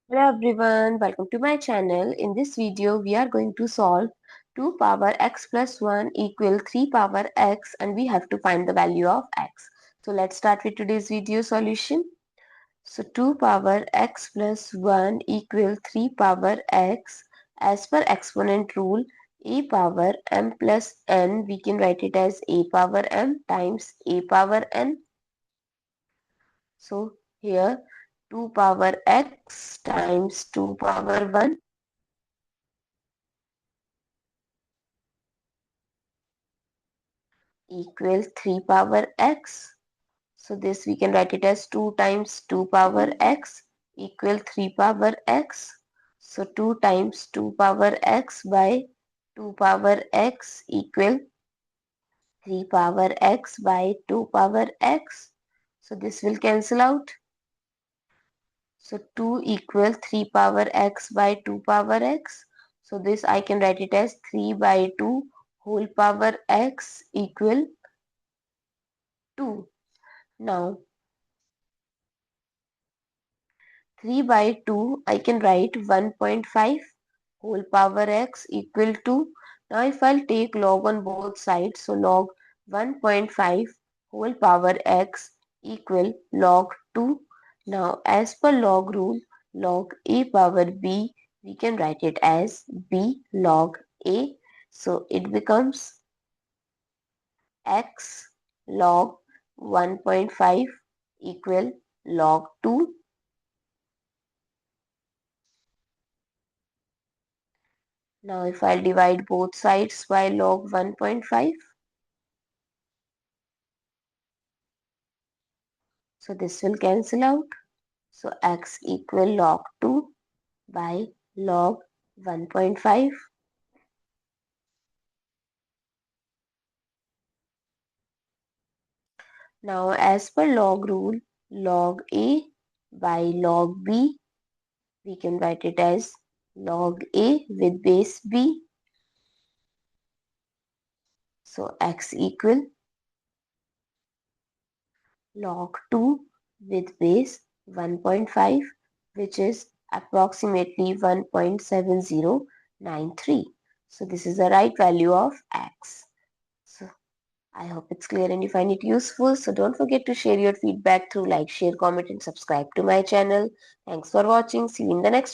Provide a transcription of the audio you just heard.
Hello everyone, welcome to my channel. In this video, we are going to solve 2 power x plus 1 equal 3 power x and we have to find the value of x. So let's start with today's video solution. So 2 power x plus 1 equal 3 power x. As per exponent rule, a power m plus n, we can write it as a power m times a power n. So here 2 power x times 2 power 1 equal 3 power x. So this we can write it as 2 times 2 power x equal 3 power x. So 2 times 2 power x by 2 power x equal 3 power x by 2 power x. So this will cancel out. So 2 equal 3 power x by 2 power x. So this I can write it as 3 by 2 whole power x equal 2. Now 3 by 2 I can write 1.5 whole power x equal to. Now if I'll take log on both sides, so log 1.5 whole power x equal log 2. Now as per log rule, log a power b, we can write it as b log a. So it becomes x log 1.5 equal log 2. Now if I'll divide both sides by log 1.5, so this will cancel out. So x equal log 2 by log 1.5. Now as per log rule, log a by log b, we can write it as log a with base b. So x equal log 2 with base 1.5, which is approximately 1.7093. So this is the right value of x. So I hope it's clear and you find it useful. So don't forget to share your feedback through like, share, comment and subscribe to my channel. Thanks for watching. See you in the next